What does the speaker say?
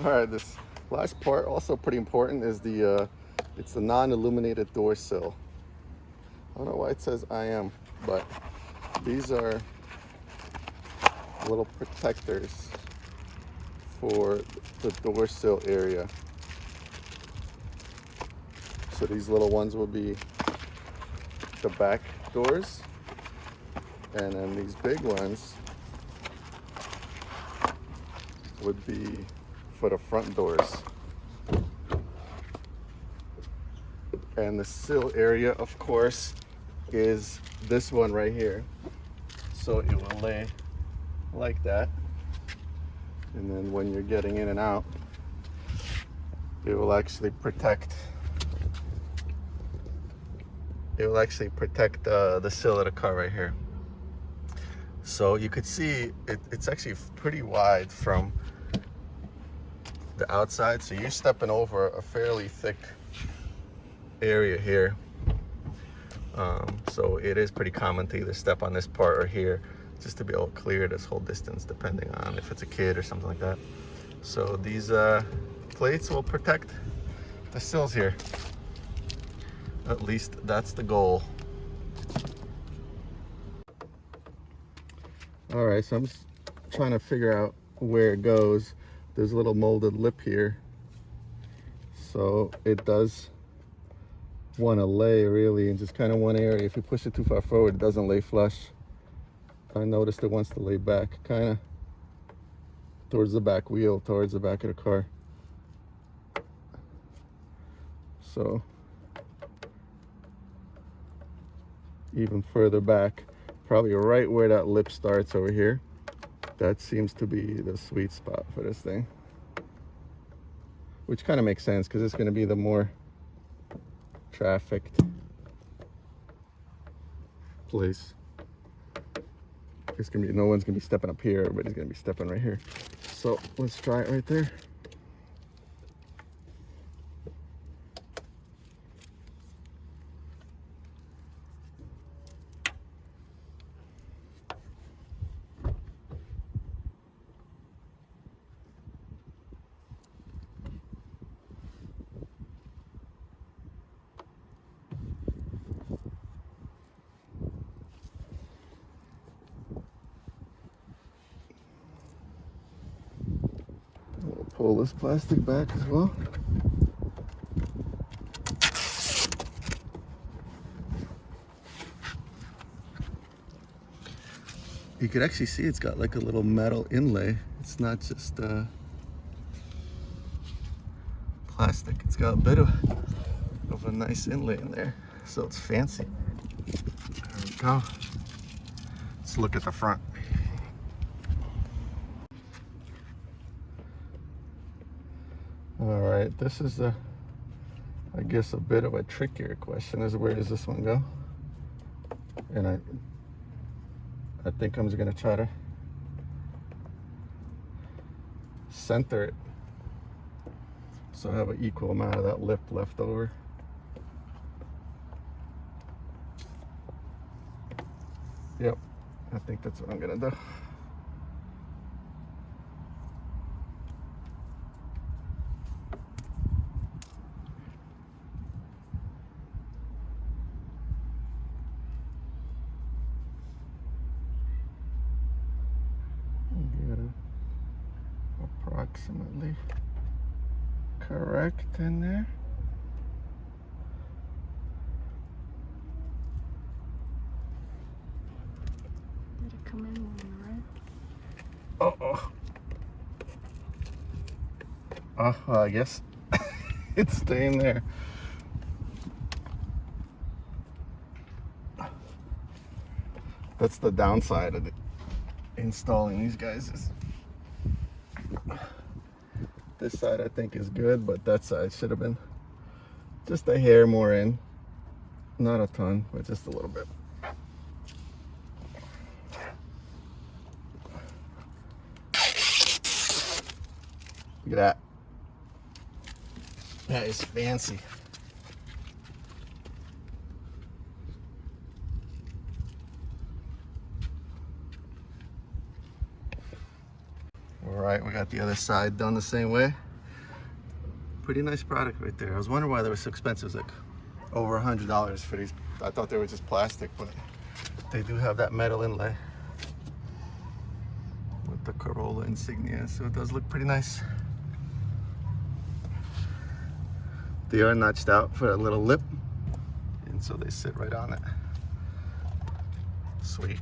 All right, this last part, also pretty important, is it's the non-illuminated door sill. I don't know why it says I am, but these are little protectors for the door sill area. So these little ones will be the back doors, and then these big ones would be for the front doors. And the sill area, of course, is this one right here. So it will lay like that. And then when you're getting in and out, it will actually protect the sill of the car right here. So you could see it's actually pretty wide from the outside. So you're stepping over a fairly thick area here. So it is pretty common to either step on this part or here just to be able to clear this whole distance, depending on if it's a kid or something like that. So these plates will protect the sills here. At least that's the goal. All right, so I'm just trying to figure out where it goes. There's a little molded lip here. So it does want to lay really in just kind of one area. If you push it too far forward, it doesn't lay flush. I noticed it wants to lay back kind of towards the back wheel, towards the back of the car. So even further back, probably right where that lip starts over here. That seems to be the sweet spot for this thing, which kind of makes sense because it's going to be the more trafficked place. It's gonna be, no one's gonna be stepping up here, everybody's gonna be stepping right here. So let's try it right there. We'll pull this plastic back as well. You can actually see it's got like a little metal inlay. It's not just plastic. It's got a bit of a nice inlay in there. So it's fancy. There we go. Let's look at the front. All right, this is I guess a bit of a trickier question is where does this one go? And I think I'm just gonna try to center it so I have an equal amount of that lip left over. Yep, I think that's what I'm gonna do. Get it approximately correct in there. Did it come in when you're right? Well, I guess it's staying there. That's the downside of installing these guys. This side I think is good, but that side should have been just a hair more in. Not a ton, but just a little bit. Look at that. That is fancy. All right, we got the other side done the same way. Pretty nice product right there. I was wondering why they were so expensive. It's like over $100 for these. I thought they were just plastic, but they do have that metal inlay with the Corolla insignia, so it does look pretty nice. They are notched out for a little lip, and so they sit right on it. Sweet.